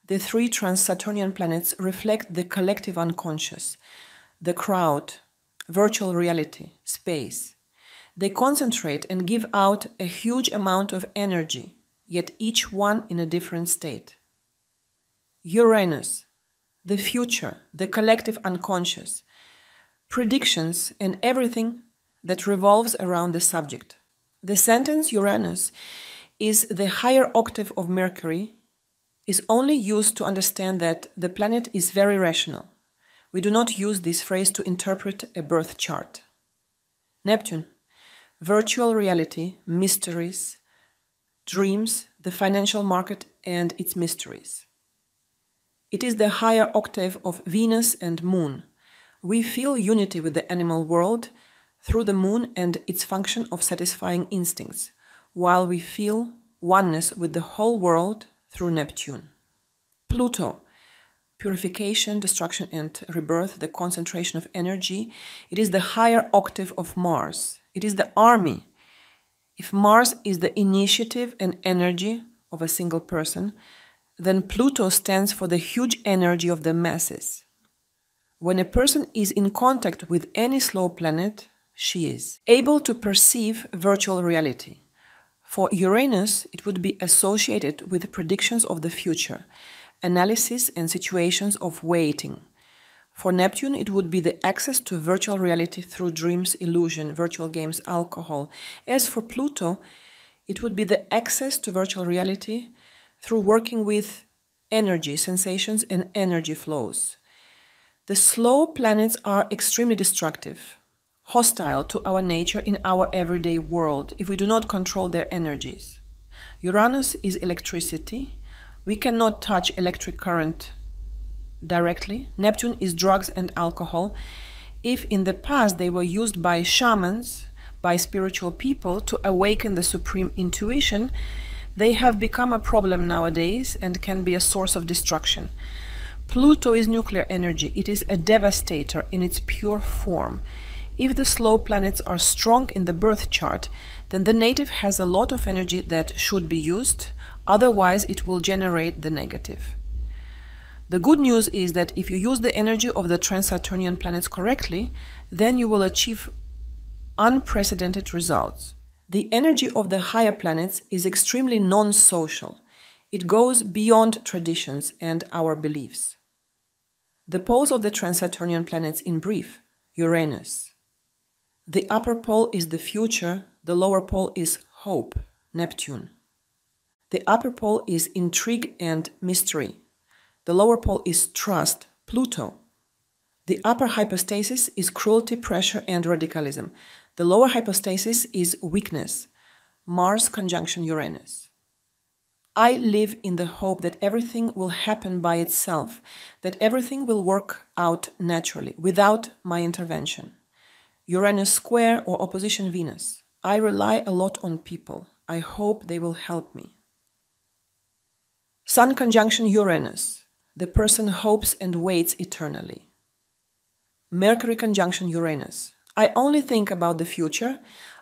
The three trans-Saturnian planets reflect the collective unconscious, the crowd, virtual reality, space. They concentrate and give out a huge amount of energy, yet each one in a different state. Uranus, the future, the collective unconscious, predictions and everything that revolves around the subject. The sentence Uranus is the higher octave of Mercury is only used to understand that the planet is very rational. We do not use this phrase to interpret a birth chart. Neptune, virtual reality, mysteries, dreams, the financial market and its mysteries. It is the higher octave of Venus and Moon. We feel unity with the animal world through the moon and its function of satisfying instincts, while we feel oneness with the whole world through Neptune. Pluto, purification, destruction and rebirth, the concentration of energy. It is the higher octave of Mars. It is the army. If Mars is the initiative and energy of a single person, then Pluto stands for the huge energy of the masses. When a person is in contact with any slow planet, she is able to perceive virtual reality. For Uranus, it would be associated with predictions of the future, analysis and situations of waiting. For Neptune, it would be the access to virtual reality through dreams, illusion, virtual games, alcohol. As for Pluto, it would be the access to virtual reality through working with energy, sensations, and energy flows. The slow planets are extremely destructive, hostile to our nature in our everyday world if we do not control their energies. Uranus is electricity. We cannot touch electric current directly. Neptune is drugs and alcohol. If in the past they were used by shamans, by spiritual people to awaken the supreme intuition, they have become a problem nowadays and can be a source of destruction. Pluto is nuclear energy. It is a devastator in its pure form. If the slow planets are strong in the birth chart, then the native has a lot of energy that should be used, otherwise it will generate the negative. The good news is that if you use the energy of the trans-Saturnian planets correctly, then you will achieve unprecedented results. The energy of the higher planets is extremely non-social. It goes beyond traditions and our beliefs. The poles of the trans-Saturnian planets in brief: Uranus. The upper pole is the future, the lower pole is hope, Neptune. The upper pole is intrigue and mystery. The lower pole is trust, Pluto. The upper hypostasis is cruelty, pressure, and radicalism. The lower hypostasis is weakness, Mars conjunction Uranus. I live in the hope that everything will happen by itself, that everything will work out naturally, without my intervention. Uranus square or opposition Venus. I rely a lot on people. I hope they will help me. Sun conjunction Uranus. The person hopes and waits eternally. Mercury conjunction Uranus. I only think about the future.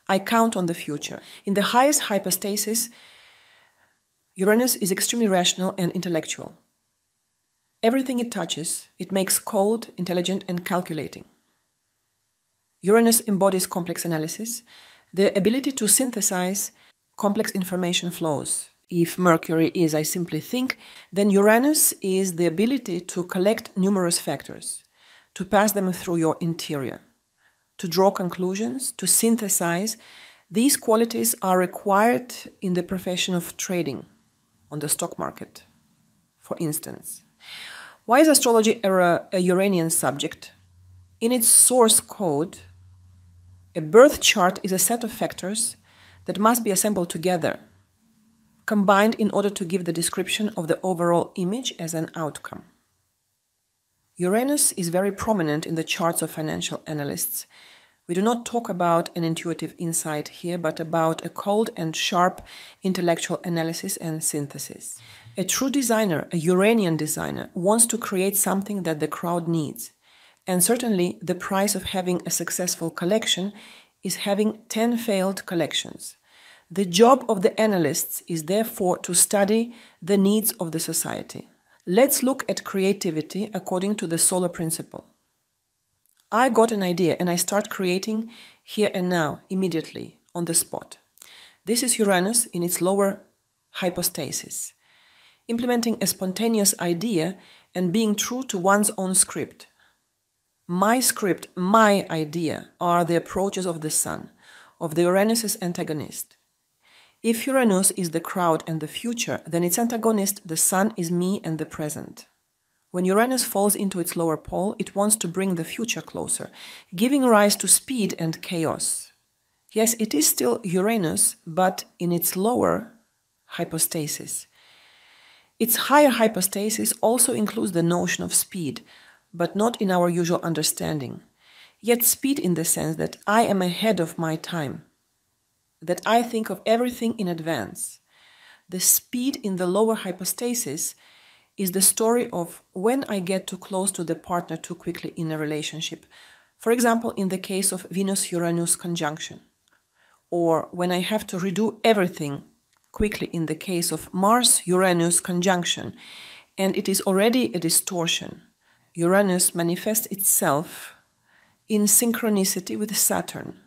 I count on the future. In the highest hypostasis, Uranus is extremely rational and intellectual. Everything it touches, it makes cold, intelligent, and calculating. Uranus embodies complex analysis, the ability to synthesize complex information flows. If Mercury is I simply think, then Uranus is the ability to collect numerous factors, to pass them through your interior, to draw conclusions, to synthesize. These qualities are required in the profession of trading on the stock market, for instance. Why is astrology a Uranian subject? In its source code, a birth chart is a set of factors that must be assembled together, combined in order to give the description of the overall image as an outcome. Uranus is very prominent in the charts of financial analysts. We do not talk about an intuitive insight here, but about a cold and sharp intellectual analysis and synthesis. A true designer, a Uranian designer, wants to create something that the crowd needs. And certainly the price of having a successful collection is having 10 failed collections. The job of the analysts is therefore to study the needs of the society. Let's look at creativity according to the solar principle. I got an idea and I start creating here and now, immediately, on the spot. This is Uranus in its lower hypostasis, implementing a spontaneous idea and being true to one's own script. My script, my idea, are the approaches of the Sun, of the Uranus's antagonist. If Uranus is the crowd and the future, then its antagonist, the Sun, is me and the present. When Uranus falls into its lower pole, it wants to bring the future closer, giving rise to speed and chaos. Yes, it is still Uranus, but in its lower hypostasis. Its higher hypostasis also includes the notion of speed, but not in our usual understanding. Yet speed in the sense that I am ahead of my time, that I think of everything in advance. The speed in the lower hypostasis is the story of when I get too close to the partner too quickly in a relationship. For example, in the case of Venus-Uranus conjunction. Or when I have to redo everything quickly in the case of Mars-Uranus conjunction, and it is already a distortion. Uranus manifests itself in synchronicity with Saturn.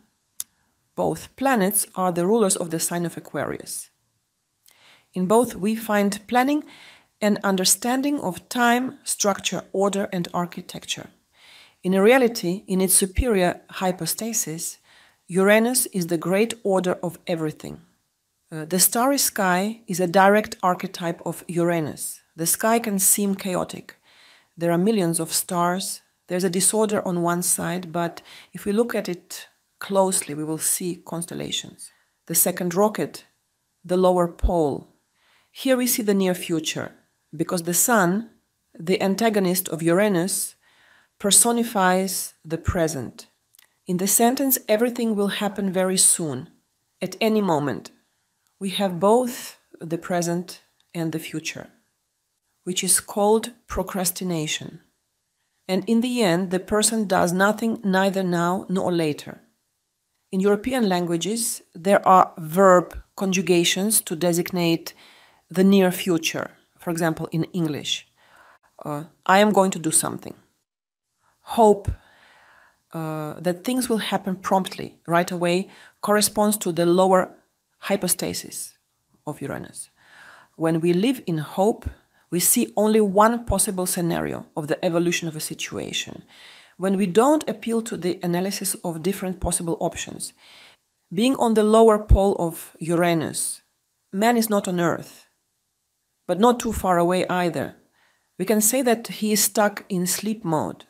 Both planets are the rulers of the sign of Aquarius. In both we find planning and understanding of time, structure, order, and architecture. In reality, in its superior hypostasis, Uranus is the great order of everything. The starry sky is a direct archetype of Uranus. The sky can seem chaotic. There are millions of stars. There's a disorder on one side, but if we look at it closely, we will see constellations. The second rocket, the lower pole. Here we see the near future, because the Sun, the antagonist of Uranus, personifies the present. In the sentence, everything will happen very soon, at any moment. We have both the present and the future, which is called procrastination. And in the end, the person does nothing neither now nor later. In European languages, there are verb conjugations to designate the near future. For example, in English, I am going to do something. Hope that things will happen promptly, right away, corresponds to the lower hypostasis of Uranus. When we live in hope, we see only one possible scenario of the evolution of a situation. When we don't appeal to the analysis of different possible options, being on the lower pole of Uranus, man is not on Earth, but not too far away either. We can say that he is stuck in sleep mode.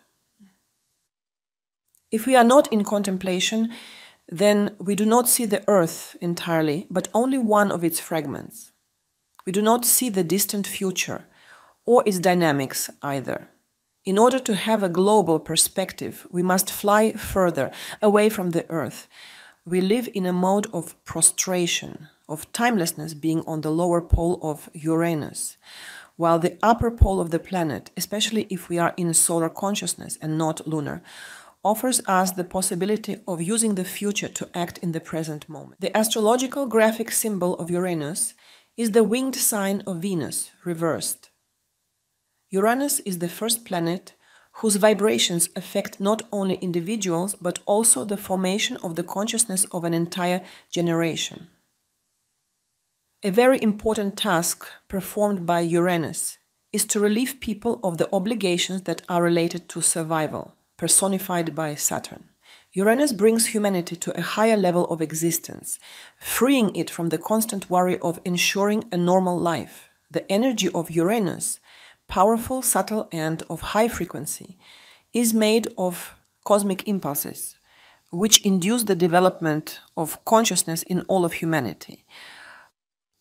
If we are not in contemplation, then we do not see the Earth entirely, but only one of its fragments. We do not see the distant future or its dynamics either. In order to have a global perspective, we must fly further away from the Earth. We live in a mode of prostration, of timelessness being on the lower pole of Uranus, while the upper pole of the planet, especially if we are in solar consciousness and not lunar, offers us the possibility of using the future to act in the present moment. The astrological graphic symbol of Uranus is the winged sign of Venus, reversed. Uranus is the first planet whose vibrations affect not only individuals, but also the formation of the consciousness of an entire generation. A very important task performed by Uranus is to relieve people of the obligations that are related to survival, personified by Saturn. Uranus brings humanity to a higher level of existence, freeing it from the constant worry of ensuring a normal life. The energy of Uranus, powerful, subtle, and of high frequency, is made of cosmic impulses, which induce the development of consciousness in all of humanity.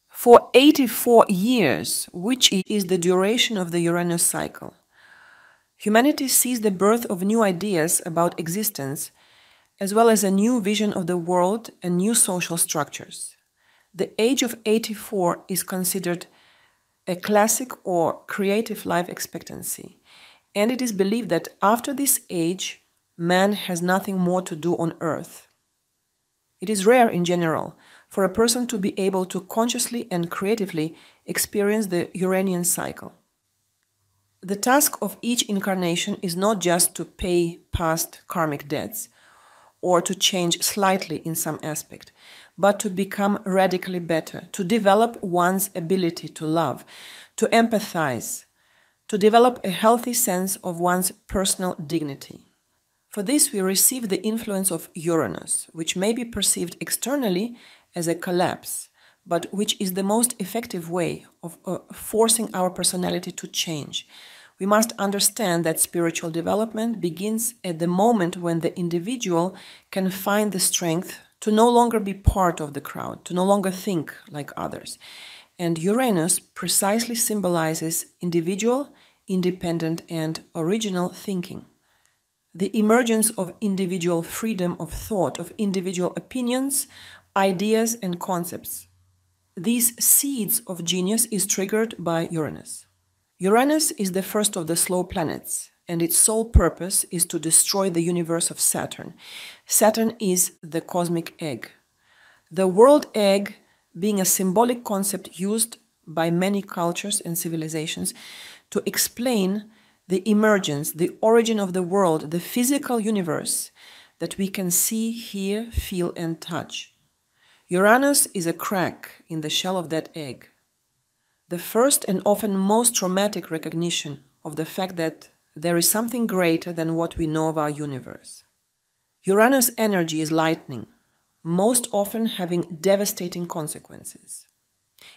For 84 years, which is the duration of the Uranus cycle, humanity sees the birth of new ideas about existence, as well as a new vision of the world and new social structures. The age of 84 is considered a classic or creative life expectancy, and it is believed that after this age, man has nothing more to do on Earth. It is rare in general for a person to be able to consciously and creatively experience the Uranian cycle. The task of each incarnation is not just to pay past karmic debts or to change slightly in some aspect, but to become radically better, to develop one's ability to love, to empathize, to develop a healthy sense of one's personal dignity. For this, we receive the influence of Uranus, which may be perceived externally as a collapse, but which is the most effective way of forcing our personality to change. We must understand that spiritual development begins at the moment when the individual can find the strength to no longer be part of the crowd, to no longer think like others. And Uranus precisely symbolizes individual, independent, and original thinking. The emergence of individual freedom of thought, of individual opinions, ideas, and concepts. These seeds of genius is triggered by Uranus. Uranus is the first of the slow planets, and its sole purpose is to destroy the universe of Saturn. Saturn is the cosmic egg. The world egg being a symbolic concept used by many cultures and civilizations to explain the emergence, the origin of the world, the physical universe that we can see, hear, feel, and touch. Uranus is a crack in the shell of that egg. The first and often most traumatic recognition of the fact that there is something greater than what we know of our universe. Uranus energy is lightning, most often having devastating consequences.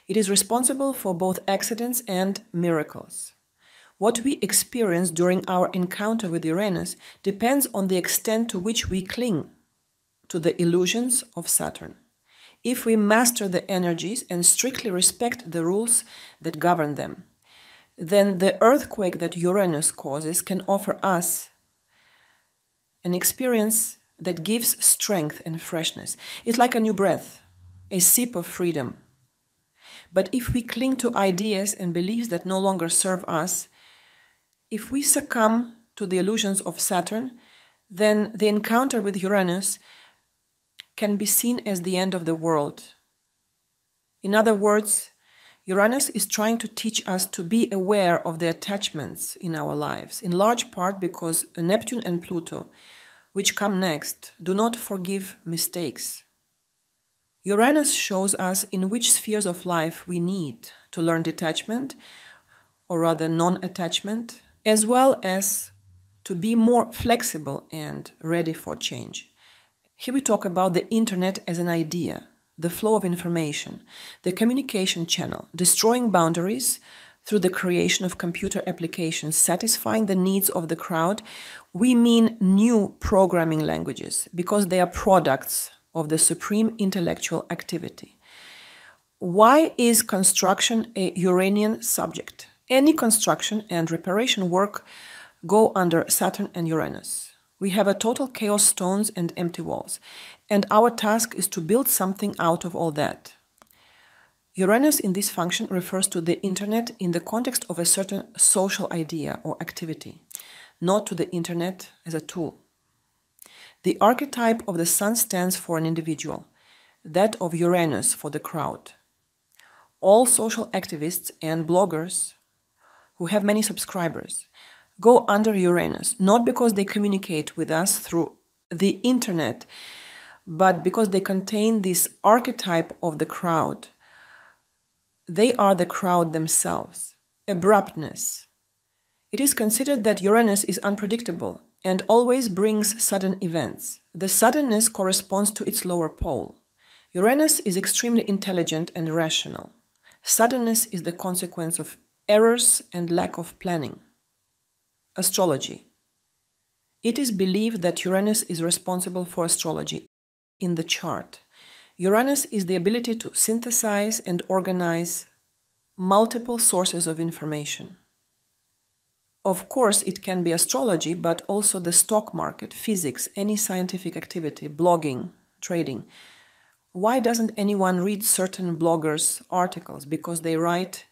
It is responsible for both accidents and miracles. What we experience during our encounter with Uranus depends on the extent to which we cling to the illusions of Saturn. If we master the energies and strictly respect the rules that govern them, then the earthquake that Uranus causes can offer us an experience that gives strength and freshness. It's like a new breath, a sip of freedom. But if we cling to ideas and beliefs that no longer serve us, if we succumb to the illusions of Saturn, then the encounter with Uranus can be seen as the end of the world. In other words, Uranus is trying to teach us to be aware of the attachments in our lives, in large part because Neptune and Pluto, which come next, do not forgive mistakes. Uranus shows us in which spheres of life we need to learn detachment, or rather non-attachment, as well as to be more flexible and ready for change. Here we talk about the internet as an idea, the flow of information, the communication channel, destroying boundaries through the creation of computer applications satisfying the needs of the crowd. We mean new programming languages because they are products of the supreme intellectual activity. Why is construction a Uranian subject? Any construction and reparation work go under Saturn and Uranus. We have a total chaos, stones and empty walls, and our task is to build something out of all that. Uranus in this function refers to the internet in the context of a certain social idea or activity, not to the internet as a tool. The archetype of the sun stands for an individual, that of Uranus for the crowd. All social activists and bloggers who have many subscribers go under Uranus, not because they communicate with us through the internet, but because they contain this archetype of the crowd. They are the crowd themselves. Abruptness. It is considered that Uranus is unpredictable and always brings sudden events. The suddenness corresponds to its lower pole. Uranus is extremely intelligent and rational. Suddenness is the consequence of errors and lack of planning. Astrology. It is believed that Uranus is responsible for astrology in the chart. Uranus is the ability to synthesize and organize multiple sources of information. Of course, it can be astrology, but also the stock market, physics, any scientific activity, blogging, trading. Why doesn't anyone read certain bloggers' articles? Because they write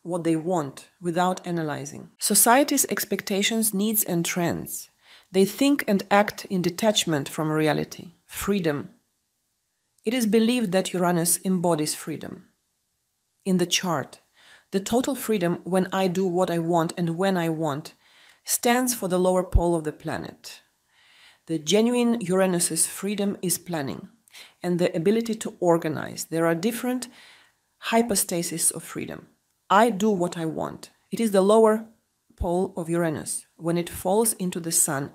what they want without analyzing. Society's expectations, needs, and trends. They think and act in detachment from reality, freedom. It is believed that Uranus embodies freedom. In the chart, The total freedom when I do what I want and when I want stands for the lower pole of the planet. The genuine Uranus's freedom is planning and the ability to organize. There are different hypostases of freedom. I do what I want. It is the lower pole of Uranus when it falls into the sun,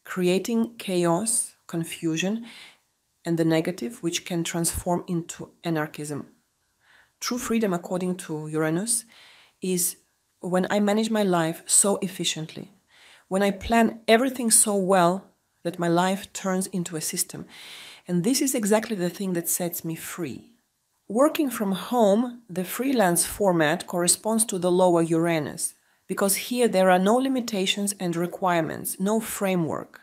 creating chaos, confusion, and the negative, which can transform into anarchism. True freedom, according to Uranus, is when I manage my life so efficiently, when I plan everything so well that my life turns into a system. And this is exactly the thing that sets me free. Working from home, the freelance format corresponds to the lower Uranus, because here there are no limitations and requirements, no framework.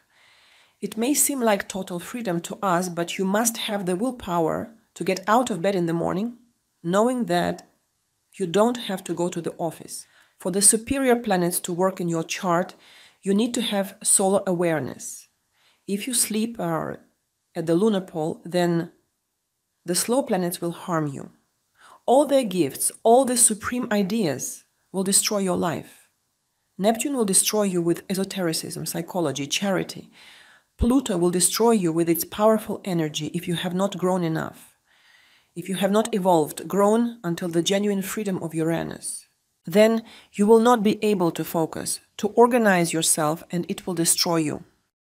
It may seem like total freedom to us, but you must have the willpower to get out of bed in the morning, knowing that you don't have to go to the office. For the superior planets to work in your chart, you need to have solar awareness. If you sleep at the lunar pole, then the slow planets will harm you. All their gifts, all the supreme ideas will destroy your life. Neptune will destroy you with esotericism, psychology, charity. Pluto will destroy you with its powerful energy if you have not grown enough, if you have not evolved, grown until the genuine freedom of Uranus. Then you will not be able to focus, to organize yourself, and it will destroy you.